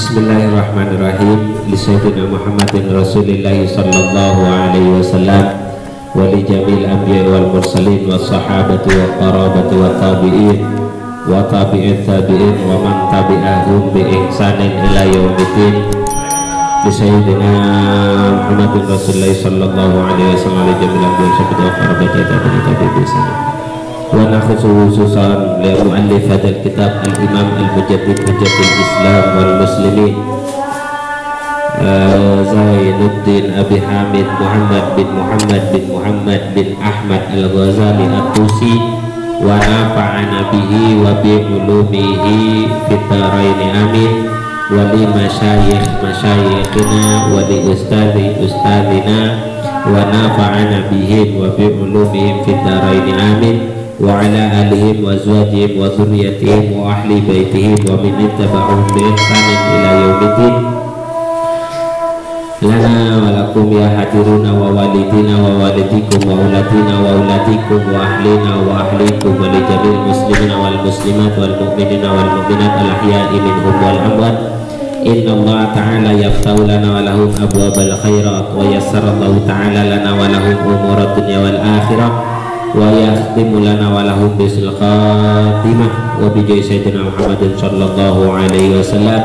Bismillahirrahmanirrahim. Li sayyidina Muhammadin Rasulillah sallallahu alaihi wasallam wa li jamil anbiya wal mursalin was sahabati wa qarabati wa tabi'in wa tabi'it tabi'in wa man tabi'ahum bi ihsanin ila yaumiddin. Li sayyidina Muhammadin Rasulillah sallallahu alaihi wasallam li jamil anbiya wa qarabati wa tabi'in wa nakhusu khususan li muallif hadzal kitab al-imam al-mujaddid hujjatul islam wal muslimin Zainuddin Abi Hamid Muhammad bin Ahmad al-Ghazali at-Tusi wa nafa'ana bihi wa bi ulumihi fid dharain amin wa li masyayikhina wa li ustadzina wa nafa'ana bihi wa bi ulumihim fid dharain amin wa ala alihim wa azwajihim wa dhurriyyatihim wa ahli baitihim wa min ittaba'ahum bi ihsanin ila yaumiddin. Lana wa lakum ya hadiruna wa walidina wa walidikum wa ulatina wa ulatikum wa ahlina wa ahlikum wa li jami'il muslimina wal muslimat wal mu'minina wal mu'minat al ahya'i minhum wal amwat. Inna Allah ta'ala yaftahu lana wa lahum abwabal khairat wa yassara Allah ta'ala lana wa lahum umurad dunya wal akhirah wa yakhtimu lana wa lahum bisil khatimah wa bijai sayyidina Muhammadin sallallahu alaihi wasallam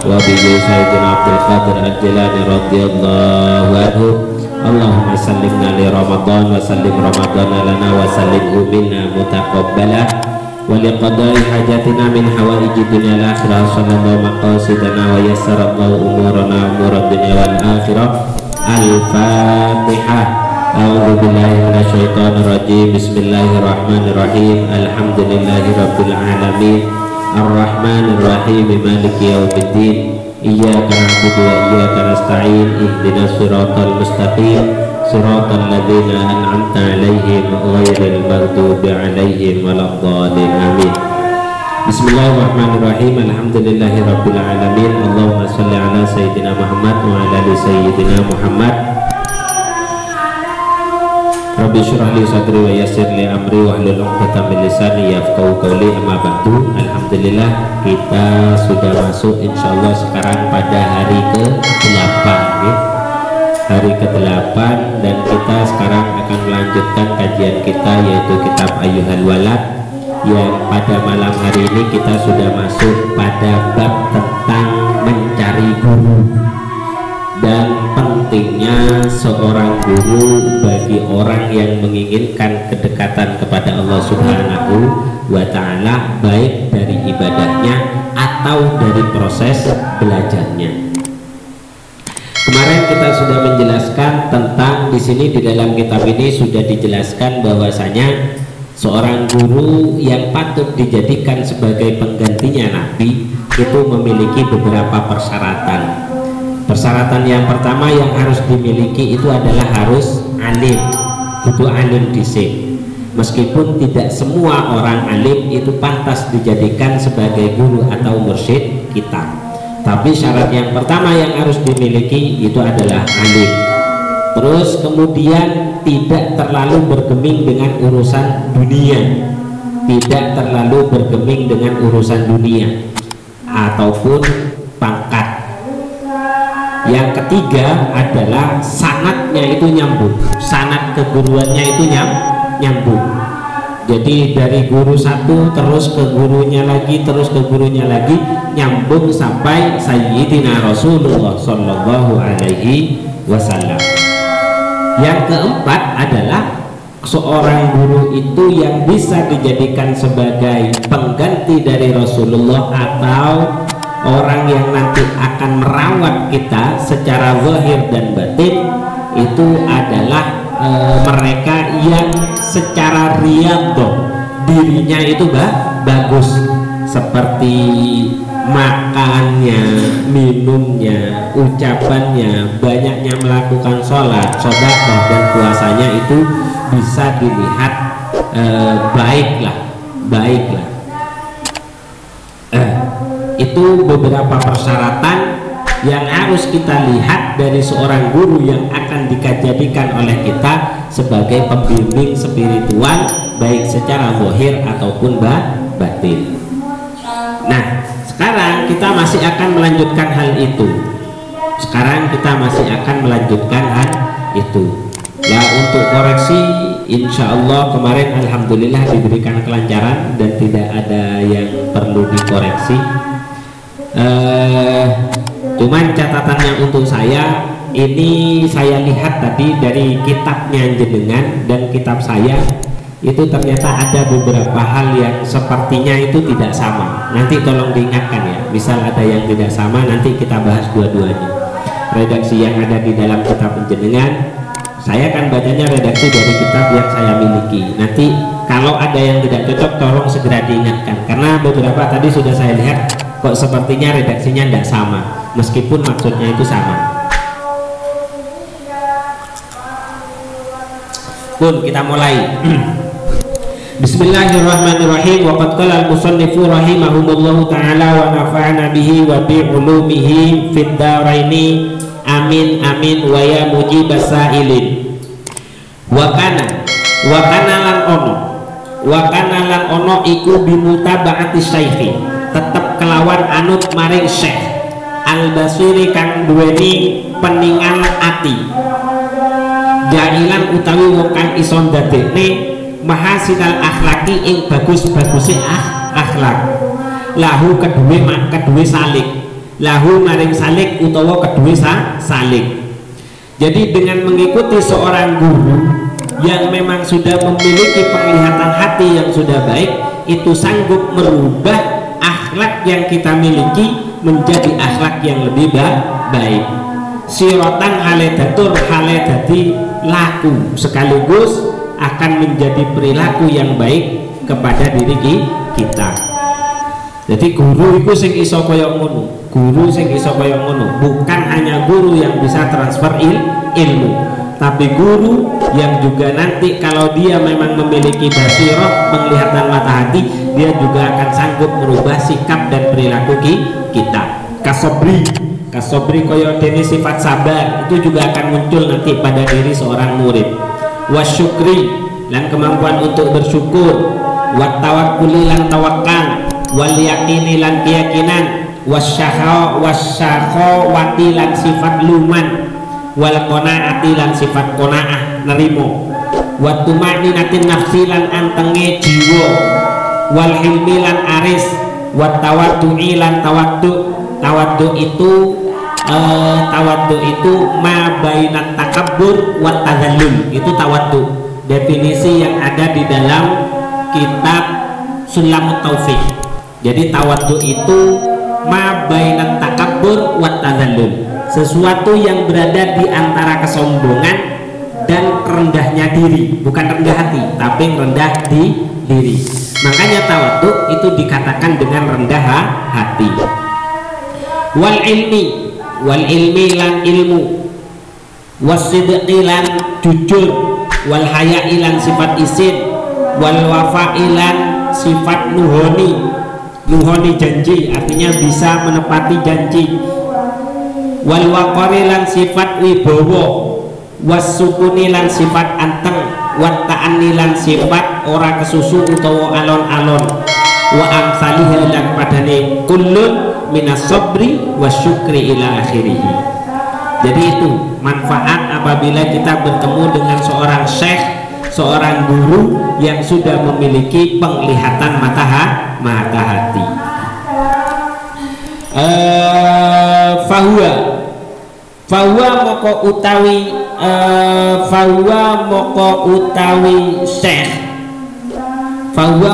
wa bijai sayyidina Abdul Qadir al-Jilani radhiyallahu anhu. Allahumma sallimna li Ramadan wa sallim Ramadan lana wa sallimhu minna mutaqabbala wa liqada'i hajatina min hawaiji dunya al-akhirah sallallahu maqasidana wa yassara umurana umurad dunya wal akhirah. Al-Fatihah. A'udzu billahi minasyaitonir rajim. Bismillahirrahmanirrahim. Alhamdulillahi rabbil alamin. Arrahmanir rahim. Maliki yaumiddin. Iyyaka na'budu wa iyyaka nasta'in. Ihdinas siratal mustaqim. Siratal ladzina an'amta 'alaihim ghairil maghdubi 'alaihim waladdallin. Amin. Bismillahirrahmanirrahim. Alhamdulillahi rabbil alamin. Allahumma shalli ala sayyidina Muhammad wa ala ali sayyidina Muhammad. Rabbi syrah li sadri wa yassir li amri wa hlul 'uqdatam min lisani yafqahu qawli. Amma ba'du. Alhamdulillah kita sudah masuk insyaallah sekarang pada hari ke-8 ya. Hari ke-8 dan kita sekarang akan melanjutkan kajian kita yaitu kitab Ayyuhal Walad, yang pada malam hari ini kita sudah masuk pada bab tentang mencari guru dan pentingnya seorang guru bagi orang yang menginginkan kedekatan kepada Allah Subhanahu wa Ta'ala, baik dari ibadahnya atau dari proses belajarnya. Kemarin kita sudah menjelaskan tentang, di sini di dalam kitab ini sudah dijelaskan bahwasanya seorang guru yang patut dijadikan sebagai penggantinya Nabi itu memiliki beberapa persyaratan. Persyaratan yang pertama yang harus dimiliki itu adalah harus alim, itu alim dhisik. Meskipun tidak semua orang alim itu pantas dijadikan sebagai guru atau mursyid kita, tapi syarat yang pertama yang harus dimiliki itu adalah alim. Terus kemudian tidak terlalu bergeming dengan urusan dunia, tidak terlalu bergeming dengan urusan dunia ataupun pangkat. Yang ketiga adalah sanadnya itu nyambung, sanad keguruannya itu nyambung. Jadi dari guru satu terus ke gurunya lagi, terus ke gurunya lagi, nyambung sampai Sayyidina Rasulullah Sallallahu Alaihi Wasallam. Yang keempat adalah seorang guru itu yang bisa dijadikan sebagai pengganti dari Rasulullah atau orang yang nanti akan merawat kita secara zahir dan batin, itu adalah mereka yang secara riyadhah dirinya itu bagus, seperti makannya, minumnya, ucapannya, banyaknya melakukan sholat, sedekah dan puasanya itu bisa dilihat baiklah. Itu beberapa persyaratan yang harus kita lihat dari seorang guru yang akan dijadikan oleh kita sebagai pembimbing spiritual, baik secara zahir ataupun batin. Nah, sekarang kita masih akan melanjutkan hal itu. Sekarang kita masih akan melanjutkan hal itu. Nah, untuk koreksi insya Allah kemarin alhamdulillah diberikan kelancaran dan tidak ada yang perlu dikoreksi. Cuman catatannya untuk saya, ini saya lihat tadi dari kitabnya jenengan dan kitab saya, itu ternyata ada beberapa hal yang sepertinya itu tidak sama. Nanti tolong diingatkan ya, misal ada yang tidak sama nanti kita bahas dua-duanya. Redaksi yang ada di dalam kitab jenengan, saya akan bacanya redaksi dari kitab yang saya miliki. Nanti kalau ada yang tidak cocok tolong segera diingatkan, karena beberapa tadi sudah saya lihat kok sepertinya redaksinya tidak sama meskipun maksudnya itu sama. Pun kita mulai. Bismillahirrahmanirrahim. Wa qad qala al-musannifu rahimahumullahu ta'ala wa nafa'ana bihi wa bi ulumihi fid dharaini. Amin amin wa ya mujibas sa'ilin. Wa kana lan ono iku bimutaba'ati syaikhi, tetep kelawan anut maring syekh al-basiri kang duweni peningan ati, jailan utawi wong kang iso ndadekne mahasinal akhlaki ing bagus-baguse akhlak, lahu kedue salik, lahu maring salik utawa kedue salik. Jadi dengan mengikuti seorang guru yang memang sudah memiliki penglihatan hati yang sudah baik, itu sanggup merubah akhlak yang kita miliki menjadi akhlak yang lebih baik. Sirotan haledatur haledati laku, sekaligus akan menjadi perilaku yang baik kepada diri kita. Jadi guru itu sing iso koyo ngono, guru sing iso koyo ngono, bukan hanya guru yang bisa transfer ilmu, tapi guru yang juga nanti kalau dia memang memiliki basiroh, penglihatan mata hati, dia juga akan sanggup merubah sikap dan perilaku kita. Kasobri koyo dene sifat sabar itu juga akan muncul nanti pada diri seorang murid. Wasyukri dan kemampuan untuk bersyukur, wattawakkuli lan tawakal, wal yaqini lan keyakinan, wasyahawati lan sifat luman, wal qanaati lan sifat qanaah nerimo, wa tumaninatin nafsi lan antenge jiwa, wal hilmi lan aris, wa tawaddu'i lan tawaddu. Tawaddu itu ma bainat takabbur wa tadzallul. Itu tawaddu, definisi yang ada di dalam kitab Sulamut Taufik. Jadi tawaddu itu ma bainat takabbur wa tadzallul, sesuatu yang berada di antara kesombongan dan rendahnya diri, bukan rendah hati tapi rendah di diri. Makanya tawaddu itu dikatakan dengan rendah hati. Wal ilmi lan ilmu, wasidqi lan jujur, wal haya'i lan sifat isin, wal wafa'i lan sifat nuhoni janji, artinya bisa menepati janji, wal waqari lan sifat wibowo, wasukuni lan sifat anteng, wat ta'anni lan sifat ora kesusu utawa alon-alon, wa amsalih lan padane kullun minas sabri wasyukri ila akhirih. Jadi itu manfaat apabila kita bertemu dengan seorang syekh, seorang guru yang sudah memiliki penglihatan mata hati. Fahuwa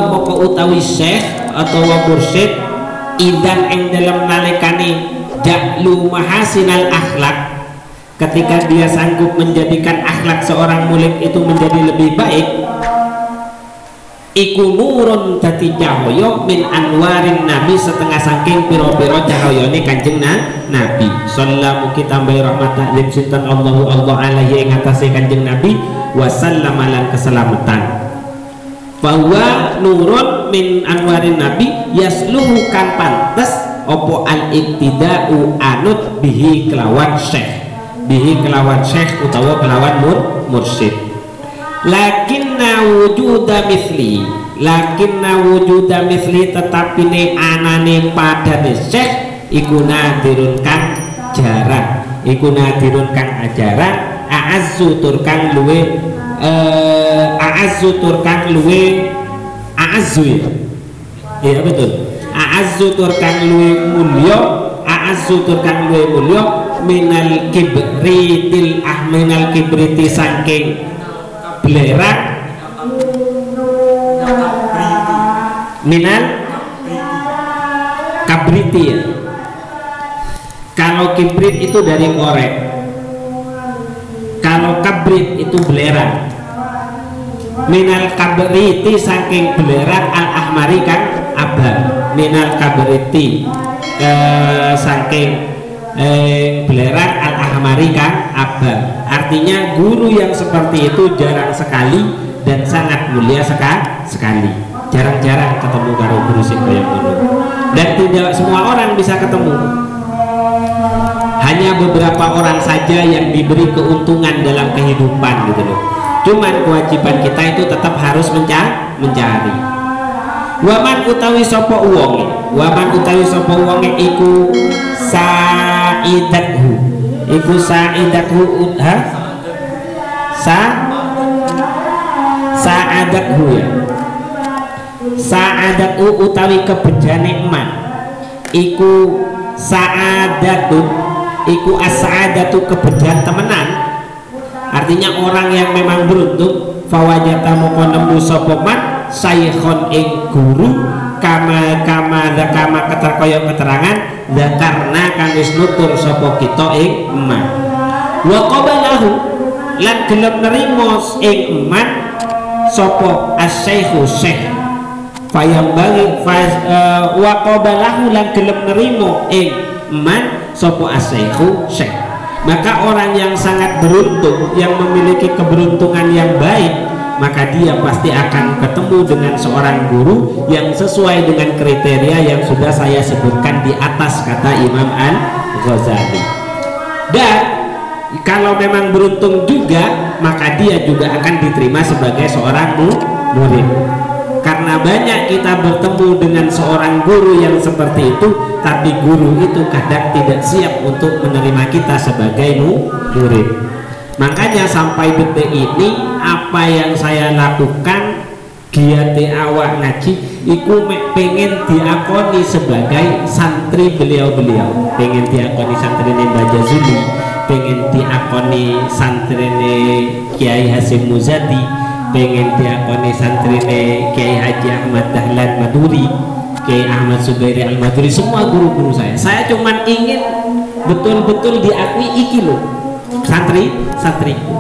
moko utawi syekh atau mursyid idan ing dalam nalikane ja'lu mahasinal akhlak, ketika dia sanggup menjadikan akhlak seorang murid itu menjadi lebih baik, iku nurun dadi cahaya min anwarin nabi, setengah saking piro-piro cahayane kanjeng Nabi sallallahu kita tambahi rahmat taklim sinten Allah alaihi ing atase kanjeng Nabi wasallam lan keselamatan. Bahwa nurun min anwarin nabi yasluhu kan pantes opo al iktida'u anut bihi kelawan syekh utawa kelawan mursyid. Lakinna wujuda mithli, lakinna wujuda misli tetapi ne anane padane syekh iku nadirun kang jarang, iku nadirun kang ajaran, a'azzu tur kang luwe a'azzu tur kang luwe a'azzu ya, iya betul, a'azzu tur kang luwe mulya, a'azzu tur kang luwe mulya minal kibritil minal kibriti saking belerang, minal kabriti ya. Kalau kibrit itu dari korek, kalau kabrit itu belerang. Minal kabriti saking belerang al ahmari kang abang, minal kabriti saking belerang al ahmari kang abang. Artinya guru yang seperti itu jarang sekali dan sangat mulia sekali. Jarang-jarang ketemu karo guru sing kaya ngono. Dan tidak semua orang bisa ketemu. Hanya beberapa orang saja yang diberi keuntungan dalam kehidupan gitu loh. Cuman kewajiban kita itu tetap harus mencari. Waman utawi sapa wonge, waman utawi sapa wonge iku sa'idathu, iku sa'idathu sa'adathu ya. Sa'adathu utawi kebejane eman iku sa'adatu, iku as-sa'adatu kebejan temenan. Artinya orang yang memang beruntung fawajata moko nemu sapa man saykhon ing guru kama kaya keterangan zakarna kang wis nutur sapa kita ing eman wa qabalahu lan gelem nerimo ing eman sapa as-syaikhu syekh fayambagi wa qabalahu lan gelem nerimo ing eman sapa as-syaikhu syekh. Maka orang yang sangat beruntung, yang memiliki keberuntungan yang baik, maka dia pasti akan ketemu dengan seorang guru yang sesuai dengan kriteria yang sudah saya sebutkan di atas, kata Imam Al-Ghazali. Dan kalau memang beruntung juga, maka dia juga akan diterima sebagai seorang murid. Karena banyak kita bertemu dengan seorang guru yang seperti itu, tapi guru itu kadang tidak siap untuk menerima kita sebagai murid. Makanya sampai detik ini apa yang saya lakukan giate awak ngaji iku pengen diakoni sebagai santri beliau-beliau, pengen diakoni santri Mbah Jazuli, pengen diakoni santri Kiai Hasyim Muzadi, pengen diakoni santri Kiai Haji Ahmad Dahlan Maduri, Kiai Ahmad Subairi Al-Maduri, semua guru-guru saya cuman ingin betul-betul diakui iki loh santri-santriku,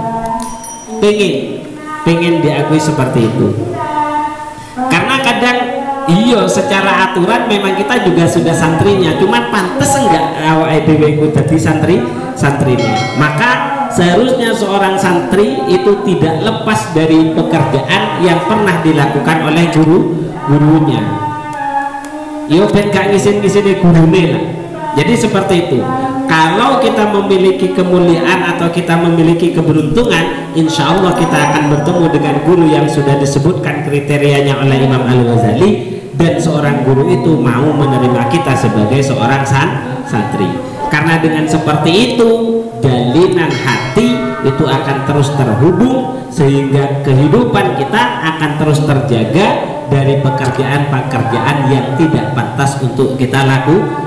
pengen diakui seperti itu. Karena kadang iya secara aturan memang kita juga sudah santrinya, cuman pantes enggak awake dhewe iku dadi santrinya. Maka seharusnya seorang santri itu tidak lepas dari pekerjaan yang pernah dilakukan oleh gurunya. Yo ben gak ngisin-ngisine gurune lah. Jadi seperti itu. Kalau kita memiliki kemuliaan atau kita memiliki keberuntungan, insya Allah kita akan bertemu dengan guru yang sudah disebutkan kriterianya oleh Imam Al-Ghazali, dan seorang guru itu mau menerima kita sebagai seorang santri. Karena dengan seperti itu jalinan hati itu akan terus terhubung, sehingga kehidupan kita akan terus terjaga dari pekerjaan-pekerjaan yang tidak pantas untuk kita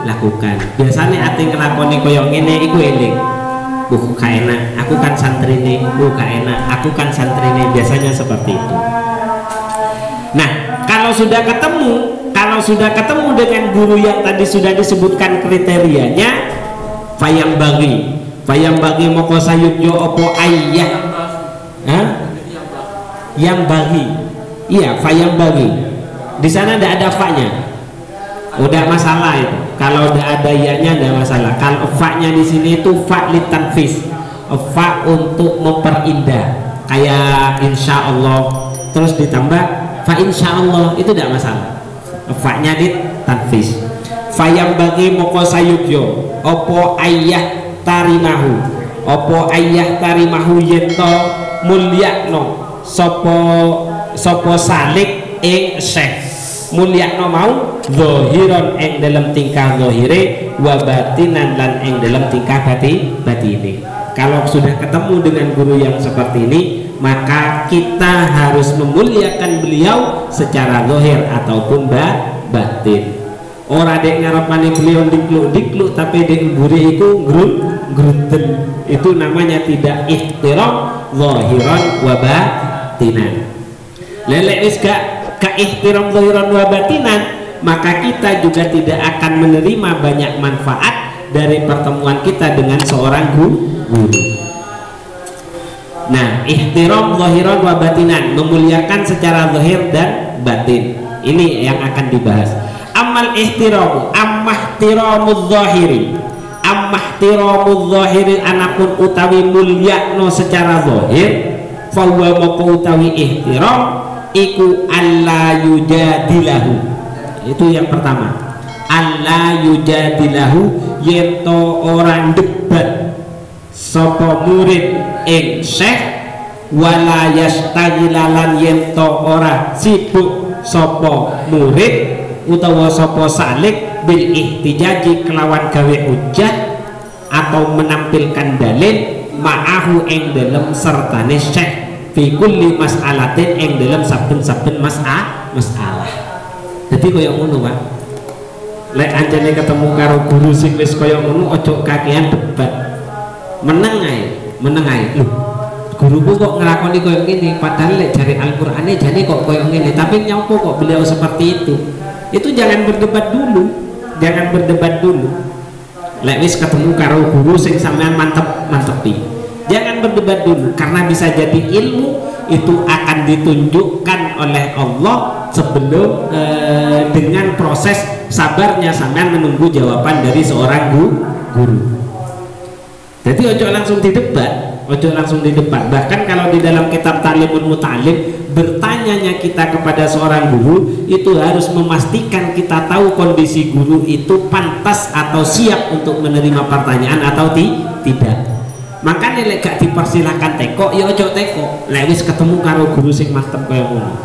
lakukan. Biasanya ati ngelakoni koyo ngene iku eling, enak, aku kan santri nih, enak, aku kan santri nih, biasanya seperti itu. Nah, kalau sudah ketemu dengan guru yang tadi sudah disebutkan kriterianya, fayang bagi moko sayukyo opo ayah, yang bagi. Iya, fa yang bagi. Di sana tidak ada fa-nya. Udah masalah itu. Kalau tidak ada ya-nya tidak masalah. Kalau fa-nya di sini itu fa litanfis. Fa untuk memperindah. Kayak insya Allah. Terus ditambah fa insya Allah, itu tidak masalah. Fa-nya ditanfis. Fa yang bagi moko sayukyo opo ayah tarimahu. Opo ayah tarimahu yento mulyakno sopo salik ing syekh mulyakno mau zahiran ing dalam tingkah zahire wa batinan lan ing dalam tingkah batine. Kalau sudah ketemu dengan guru yang seperti ini, maka kita harus memuliakan beliau secara zahir ataupun batin. Ora dek ngarepane beliau dikluk-dikluk tapi dek mburi iku grunten. Itu namanya tidak ihtiram zahiran wa batinan. Lelek wis gak ihtiram zahiran wa batinan, maka kita juga tidak akan menerima banyak manfaat dari pertemuan kita dengan seorang guru. Nah, ihtiram zahiran wa batinan, memuliakan secara zahir dan batin. Ini yang akan dibahas. Amal ihtiram, ihtiramuz zahiri. Ihtiramuz zahiri anapun utawi mulyakno secara zahir, fa huwa moko utawi ihtiram iku alla yujadilahu. Itu yang pertama. Alla yujadilahu, yento orang debat sapa murid ing syekh, wala yastagilalan yento ora sibuk sapa murid utawa sapa salik bil ihtijaji kelawan gawe hujjah atau menampilkan dalil ma'ahu ing dalam sertane syekh fi kulli mas'alatin ing dalam saben-saben masalah. Jadi kaya ngono, Pak. Lek anjene ketemu karo guru sing wis kaya ngono, ojo kakean debat. Meneng ae. Lho, guruku kok ngelakoni kaya gini, padahal lek jari Al-Qur'ane jane kok kaya ngene, tapi nyapa kok beliau seperti itu. Itu jangan berdebat dulu. Lek wis ketemu karo guru sing sampean mantepi, jangan berdebat dulu, karena bisa jadi ilmu itu akan ditunjukkan oleh Allah sebelum dengan proses sabarnya sampean menunggu jawaban dari seorang guru. Jadi ojo langsung didebat. Bahkan kalau di dalam kitab Ta'limul Muta'allim, bertanyanya kita kepada seorang guru itu harus memastikan kita tahu kondisi guru itu pantas atau siap untuk menerima pertanyaan atau tidak. Makanya lek gak dipersilahkan teko, ya ojo teko. Lek wis ketemu karo guru sing mantep kaya ngono.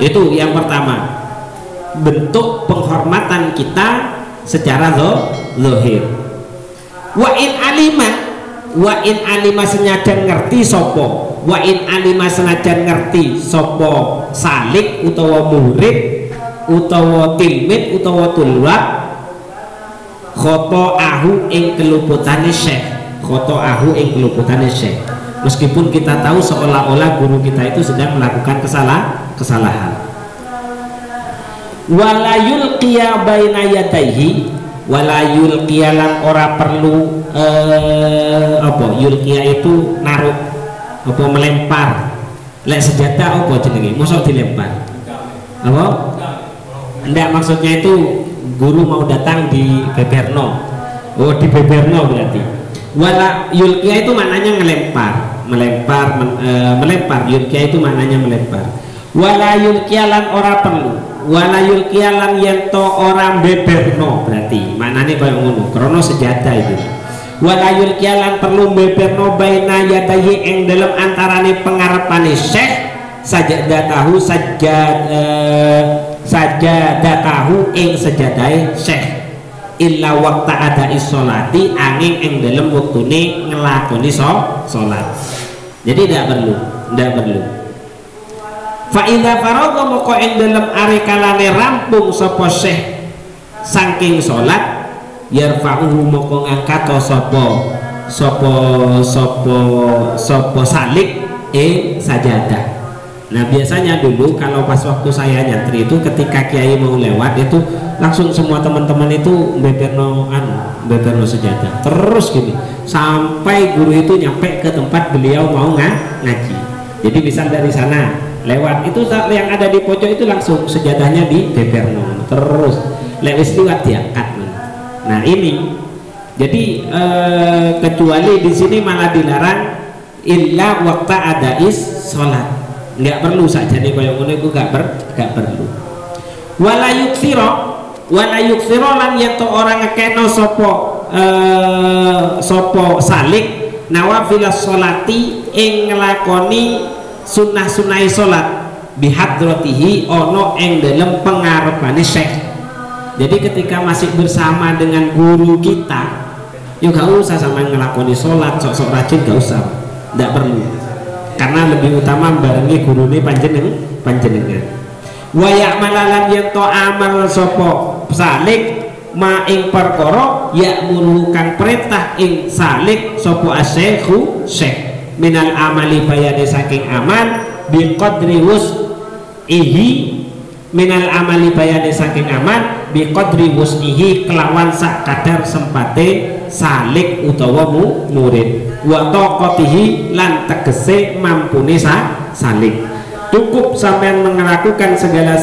Itu yang pertama. Bentuk penghormatan kita secara zahir. Wa in alima senajan ngerti sopo, wa in alima senajan ngerti sopo salik utawa murid utawa tilmid utawa tulwab khoto'ahu ing keluputane syekh, meskipun kita tahu seolah-olah guru kita itu sedang melakukan kesalahan. Wala yulqiya baina yadayhi, wala yulqiya lan ora perlu yulqiya itu naruh melempar. Lek senjata apa jenenge? Mosok dilempar. Enggak, maksudnya itu guru mau datang di beberno. Oh, di beberno berarti. Wala yulqiya itu maknanya melempar. Yulqiya itu maknanya melempar. Wala yulqiya lan ora perlu. Wala yulqiya lan yento ora beberno, berarti maknanya kaya ngono, krana sejadah itu. Wala yulqiya lan perlu beberno baina yadahi ing dalam antarane pengarepane syekh sajadatahu sajadatahu ing sajadahe syekh illa waqta ada sholati angin ing dalam wektune ngelakoni sholat. Jadi tidak perlu. Fa idza faragha moko ing dalam arekalane rampung sapa syekh saking sholat, yarfa'uhu moko ngangkat sapa salik ing sajadah. Nah, biasanya dulu kalau pas waktu saya nyantri itu ketika kiai mau lewat itu langsung semua teman-teman itu beberno sejadah terus gini sampai guru itu nyampe ke tempat beliau mau ngaji. Jadi misal dari sana lewat itu yang ada di pojok itu langsung sejadahnya di beberno terus lewat liwat diangkat. Nah ini jadi kecuali di sini malah dilarang illa waqta adais sholat, nggak perlu saja nih koyo ngono iku gak perlu. Wala yukthiro lan yeto orang ngekeno sopo salik nawafilas sholati ing ngelakoni sunnah-sunnah sholat bihadratihi ono ing dalam pengarepane syekh. Jadi ketika masih bersama dengan guru kita, yuk gak usah sama ngelakoni sholat sok-sok rajin, gak usah, tidak perlu, karena lebih utama barengi gurune panjenengan. Wa ya'malalan yen to amal sapa salik ma ing perkara ya'muru kang perintah ing salik sapa asyekhu syekh minal amali bayane saking amal bi qadri wus'ihi minal amali bayane saking amal bi qadri wus'ihi kelawan sak kadar sempate salik utawa murid wa taqatihi lan tegese mampune salik. Cukup sampean melakukan segala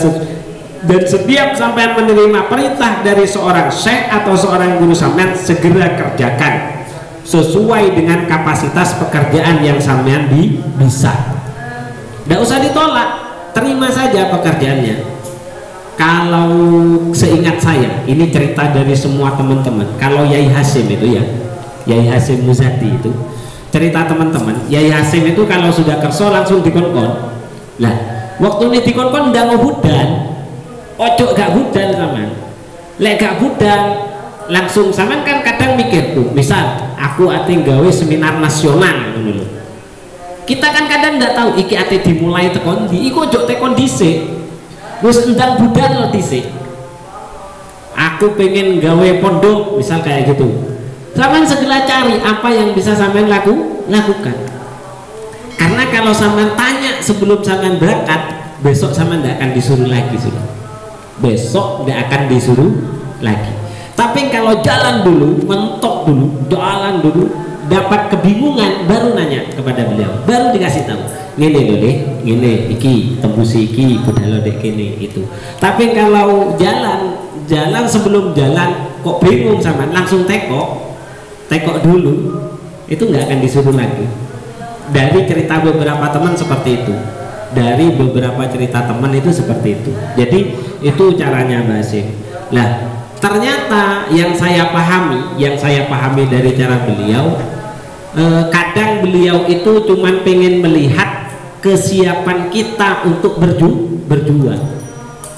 dan setiap sampean menerima perintah dari seorang syekh atau seorang guru, sampean segera kerjakan sesuai dengan kapasitas pekerjaan yang sampean bisa. Tidak usah ditolak, terima saja pekerjaannya. Kalau seingat saya, ini cerita dari semua teman-teman, kalau Yai Hasim itu ya, Yai Hasim Muzati itu cerita teman-teman, Yai Hasim itu kalau sudah kerso langsung dikon-kon. Lah, waktu ini dikon-kon ndak mau budal, ojo gak budal sama. Lek gak budal, langsung sama kan kadang mikir tuh, misal aku ate gawe seminar nasional dulu. Kita kan kadang ndak tahu iki ate dimulai tekon di, iku ojo tekon dhisik. Wis endang budal lo dhisik. Aku pengen gawe pondok, misal kayak gitu. Sampean segera cari apa yang bisa sampean lakukan. Karena kalau sampean tanya sebelum sampean berangkat, besok sampean tidak akan disuruh lagi sudah. Besok tidak akan disuruh lagi. Tapi kalau jalan dulu, mentok dulu, jalan dulu, dapat kebingungan, baru nanya kepada beliau, baru dikasih tahu. Ngene lho deh, ngene iki tembusi iki budal dek kene itu. Tapi kalau jalan sebelum jalan kok bingung sampean, langsung tekok dulu, itu nggak akan disuruh lagi. Dari cerita beberapa teman seperti itu, dari beberapa cerita teman itu seperti itu. Jadi itu caranya Mbak Hasim. Nah, ternyata yang saya pahami dari cara beliau, kadang beliau itu cuman pengen melihat kesiapan kita untuk berjuang.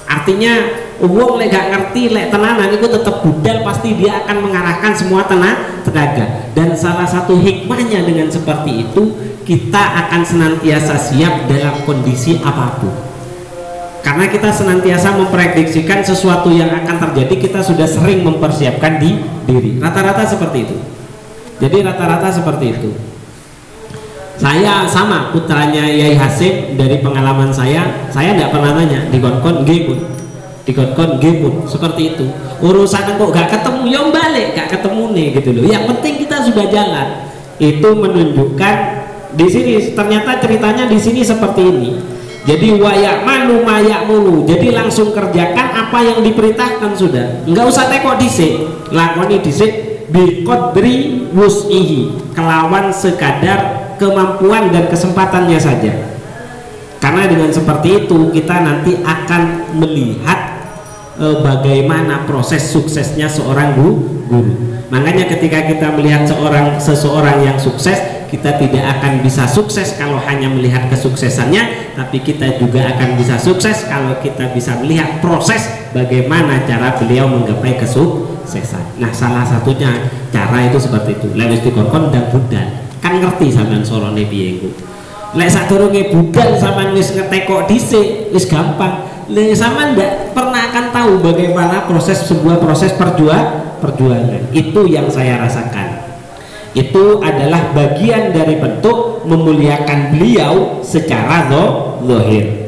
Artinya wong lek gak ngerti lek tenanan itu tetap budal, pasti dia akan mengarahkan semua tenaga. Dan salah satu hikmahnya dengan seperti itu, kita akan senantiasa siap dalam kondisi apapun. Karena kita senantiasa memprediksikan sesuatu yang akan terjadi, kita sudah sering mempersiapkan diri. Rata-rata seperti itu. Jadi rata-rata seperti itu. Saya sama putranya Yai Hasim, dari pengalaman saya tidak pernah nanya dikon-kon nggih pun, dikon-kon nggih pun, seperti itu. Urusan kok gak ketemu ya balik, gak ketemu nih gitu loh. Yang penting kita sudah jalan. Itu menunjukkan di sini ternyata ceritanya di sini seperti ini. Jadi wayak manu mayak mulu. Jadi langsung kerjakan apa yang diperintahkan sudah. Enggak usah tekok dhisik, lakoni dhisik bi qadri wus'ihi, kelawan sekadar kemampuan dan kesempatannya saja. Karena dengan seperti itu kita nanti akan melihat bagaimana proses suksesnya seorang guru. Makanya ketika kita melihat seseorang yang sukses, kita tidak akan bisa sukses kalau hanya melihat kesuksesannya, tapi kita juga akan bisa sukses kalau kita bisa melihat proses bagaimana cara beliau menggapai kesuksesan. Nah, salah satunya cara itu seperti itu. Lewis dikon-kon dan budal. Kan ngerti sampean sorone piye iku. Lek sadurunge budal sampean wis ngetekok dhisik, wis gampang. Lek sampean ndak pernah akan tahu bagaimana sebuah proses perjuangan. Itu yang saya rasakan. Itu adalah bagian dari bentuk memuliakan beliau secara zahir.